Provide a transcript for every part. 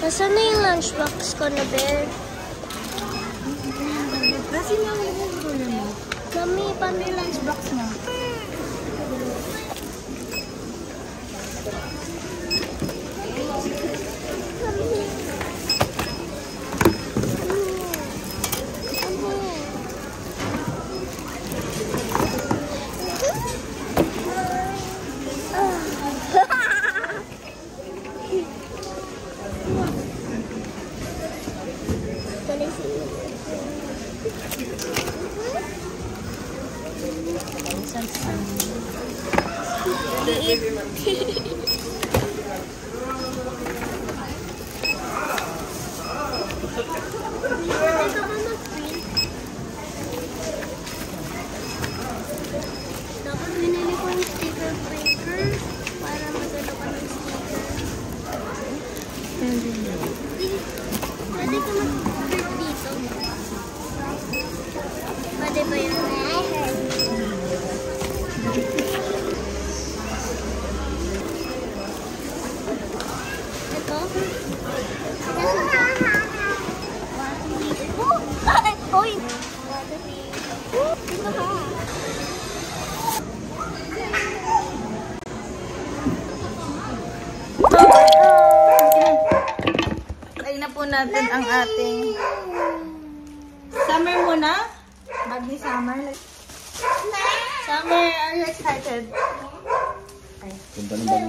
Nasaan na yung lunchbox ko na bear? Kasi nga yung gulo mo. Mami, paano yung lunchbox mo? Dapat binili ko yung sticker breaker para magano ka ng sticker. Pwede ka mag-print dito. Pwede ba yun? Ito? Hoy! Ito ha? Try na po natin ang ating summer muna. Bag ni Summer. Summer, are you excited?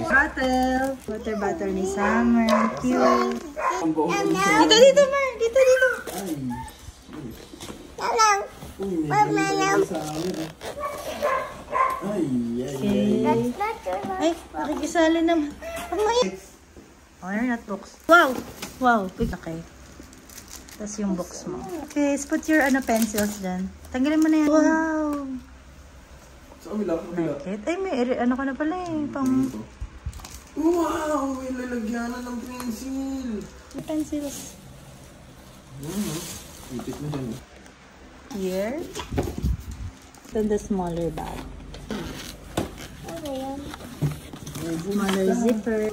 Bottle. Water bottle ni Summer. Cute. Dito, Mar. Dito. Hello. Ay, nakikisali naman. Oh, not box. Wow. Okay. Tapos yung box mo. Okay, put your pencils dyan. Tanggalin mo na yan. Wow. Like it. Ay, may ano ka na pala eh. Wow! May lalagyanan ng pencil. May pencils. Ipit mo dyan. Here. Then the smaller bag. Smaller zipper.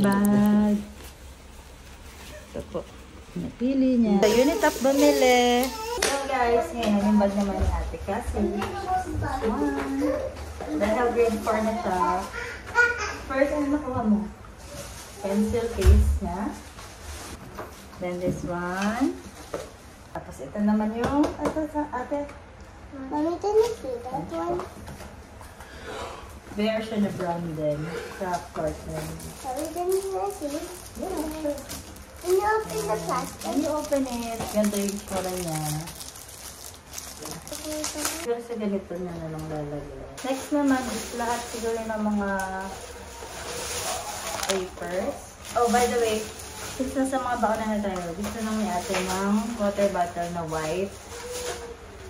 Bag. Ito po. Napili niya. Sa Unitap bumili. So guys, ngayon yung bag naman ni Ate Cassie. Dahil grade 4 na siya. First, ano nakuha mo? Pencil case niya. Then this one. Tapos ito naman yung ate. Mami, can you see that one? Bear siya na brown din. Craft carton. Mami, can you see? Yeah, sure. Can you open the plastic? When you open it, ganda yung tsura niya. Pero sa ganito niya na lang lalagay. Next naman is lahat siguro ng mga papers. Oh, by the way, since nasa mga bakuna na tayo, gusto nang ni ate ng water bottle na white.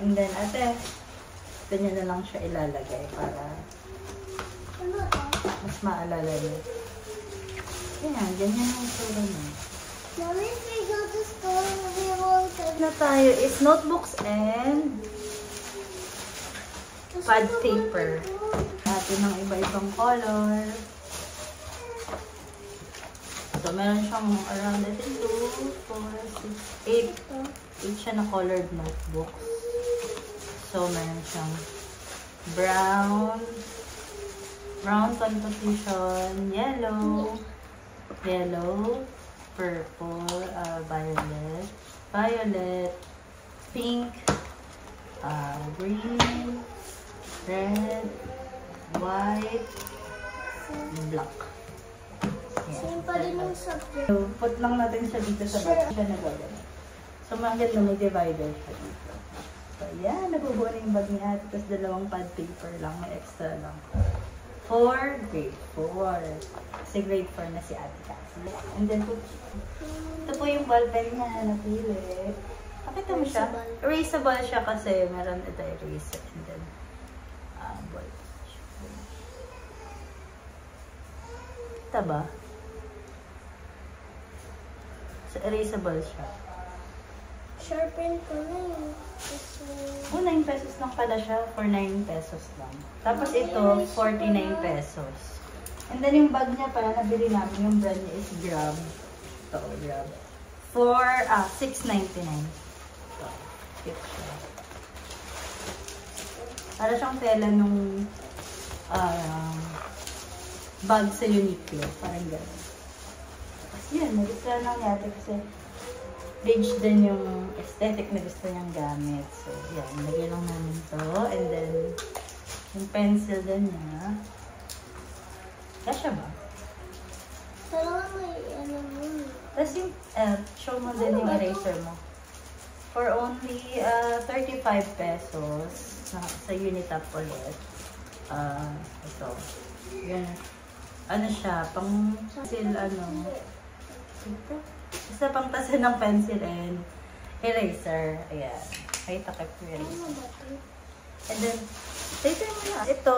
And then ate, ito niya na lang siya ilalagay para mas maalala niya. Yan, ganyan ang tsura niya. Mami, if we go to school, we will Na tayo is notebooks and pad paper. Natin ng iba-ibang color. So, meron siyang around, I think, 2, 4, 6, 8. 8 siya na colored notebooks. So, meron siyang brown composition, yellow, purple, violet, pink, green, red, white, black. same pa rin yung subject. So, put lang natin siya dito sa bag. Siya nagagano. So, mahanggat na may divider siya dito. So, yan. Nabubuo na yung bag ni ate. Tapos dalawang pad paper lang. May extra lang. For grade 4. Kasi grade 4 na si ate Cassie. And then, ito po yung ballpen niya. Napili. Pakita mo siya. Erasable siya kasi meron ito eraser. And then, ball. Ito ba? So, erasable siya. Sharpen ko na yun. Oh, 9 pesos lang pala siya. For 9 pesos lang. Tapos ito, 49 pesos. And then yung bag niya pala, nabili namin, yung brand niya is Grab. Ito, Grab. For $6.99. Ito, cute siya. Para siyang tela nung bag sa Uniqlo. Parang gano'n. Tapos yun, nagustuhan lang yate kasi beige din yung aesthetic na gusto niyang gamit. So, yan. Lagyan lang namin to. And then, yung pencil din niya. Kasya ba? Talaga may ano mo. Tapos yung, show mo din yung eraser mo. For only 35 pesos sa Unitap ulit. Ito. Yan. Ano siya, pang pencil, ito. Basta pang tasan ng pencil and eraser. Ayan. May takip yung eraser. And then, tayo mo na. Ito,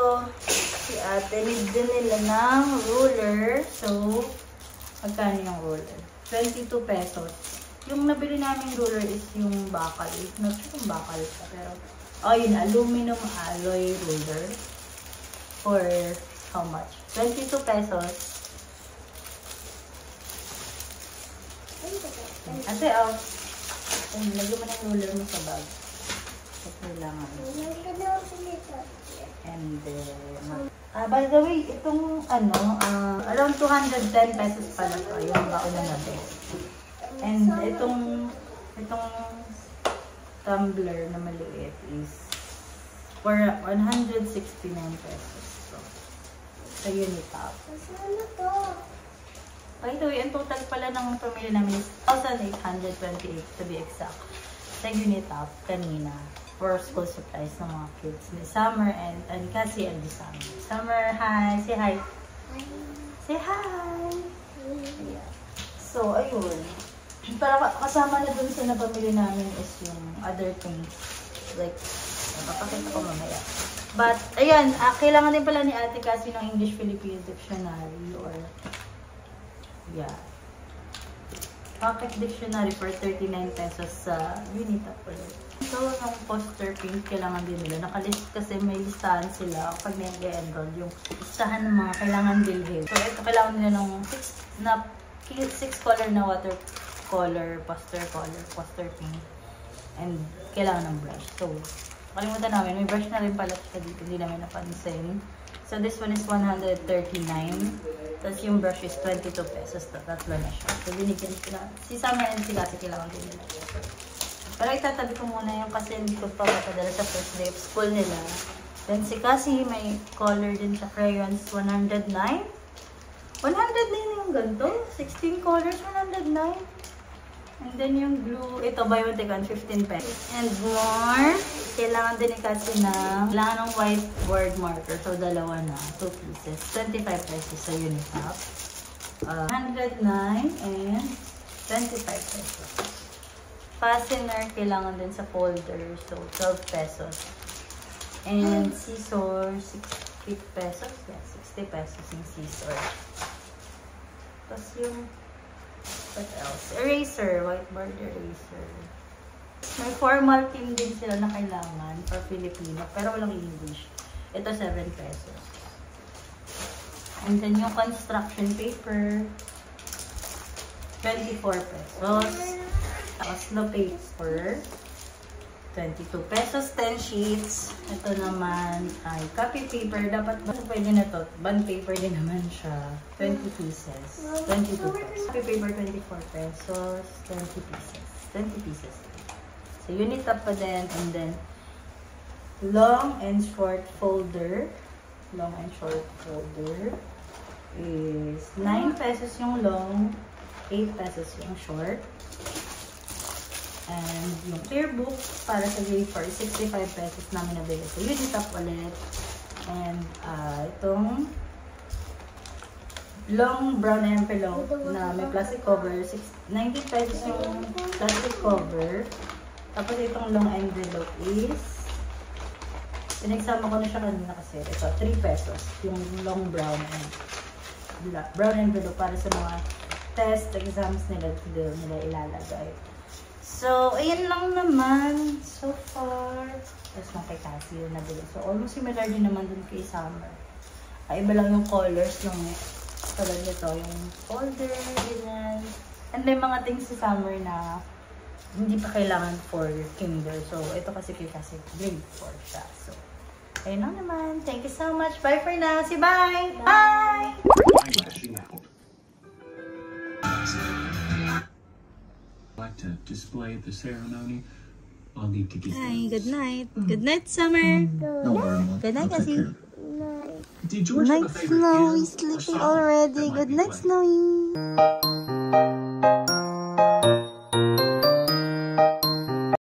si ate, need din nila ng ruler. So, magkano yung ruler? 22 pesos. Yung nabili namin ruler is yung bakal. Not sure kung bakal siya, pero, yun, aluminum alloy ruler. For how much? 22 pesos. Ate, lagyan mo ng ruler mo sa bag. So, kailangan. And then, by the way, itong around 210 pesos pala ito, yung baon na natin. And itong tumbler na maliit is for 169 pesos. So, sa Unitap. Ano to? By the way, ang total pala ng pamilya namin is 1,828 to be exact. Sa Unitap kanina. For school supplies ng mga kids ni Summer and Cassie and the Summer. Summer, hi! Say hi! Say hi! Yeah. So, ayun. Para kasama na dun sa napamili namin is yung other things. Like, papakita ko mamaya. But, ayan, kailangan din pala ni Ate Cassie ng English-Filipino Dictionary or, yeah. Pocket Dictionary for 39 pesos sa Unitap ulit. So, yung poster print, kailangan din nila. Nakalist kasi may listahan sila pag nag-enroll. Yung listahan ng mga kailangan bilhin. So, ito kailangan nila ng 6 color na watercolor, poster print. And kailangan ng brush. So, kalimutan namin. May brush na rin pala siya dito. Hindi namin napansin. So, this one is 139. Tapos yung brush is 22 pesos. Tatlo na siya. So, binigyan sila. Si Summer and si Lassie kailangan din nila. Pero itatabi ko muna yung kasi hindi ko pa matadala sa first day of school nila. Then si Cassie may color din sa crayons, 109. 109 yung ganito. 16 colors, 109. And then yung glue, ito buy one take one, 15 pesos. And more, kailangan din ni Cassie na, kailangan ng whiteboard marker. So dalawa na, 2 pieces. 25 pesos sa Unitap. 109 and 25 pesos. Fastener, kailangan din sa folder. So, 12 pesos. And scissor, 60 pesos. Yeah, 60 pesos yung scissor. Tapos yung, what else? Eraser, whiteboard eraser. May formal team din sila na kailangan for Filipino, pero walang English. Ito, 7 pesos. And then yung construction paper, 24 pesos. Oslo paper, 22 pesos, 10 sheets. Ito naman ay copy paper. Dapat ba pwede na to? Bond paper din naman siya. 20 pieces. 22 pesos. Copy paper, 24 pesos. 20 pieces. 20 pieces. So, Unitap pa din. And then, long and short folder. Long and short folder is 9 pesos yung long, 8 pesos yung short. And yung clear book para sa grade 4, 65 pesos namin nabili. So, Unitap ulit. And itong long brown envelope na may plastic cover. 90 pesos yung plastic cover. Tapos itong long envelope is, pinagsama ko na siya kanina kasi. Ito, 3 pesos. Yung long brown envelope para sa mga test exams nila ilalagay. So, ayan lang naman so far. Tapos lang kay Cassie yung nabili. So, almost similar din naman dun kay Summer. Iba lang yung colors ng tulad nito, yung folder, ganyan. And may mga things sa summer na hindi pa kailangan for kinder. So, ito kasi grade 4 siya. So, ayun lang naman. Thank you so much. Bye for now. Say bye! Bye! Like to display at the ceremony. I'll need to get Hi, those. good night. Good night, Summer. Don't worry, Mom. Good night, I'll take Cassie. Nice. Did George have a Night, favorite Snowy. hymn or Sleeping song already. that might Good be night, playing? Snowy.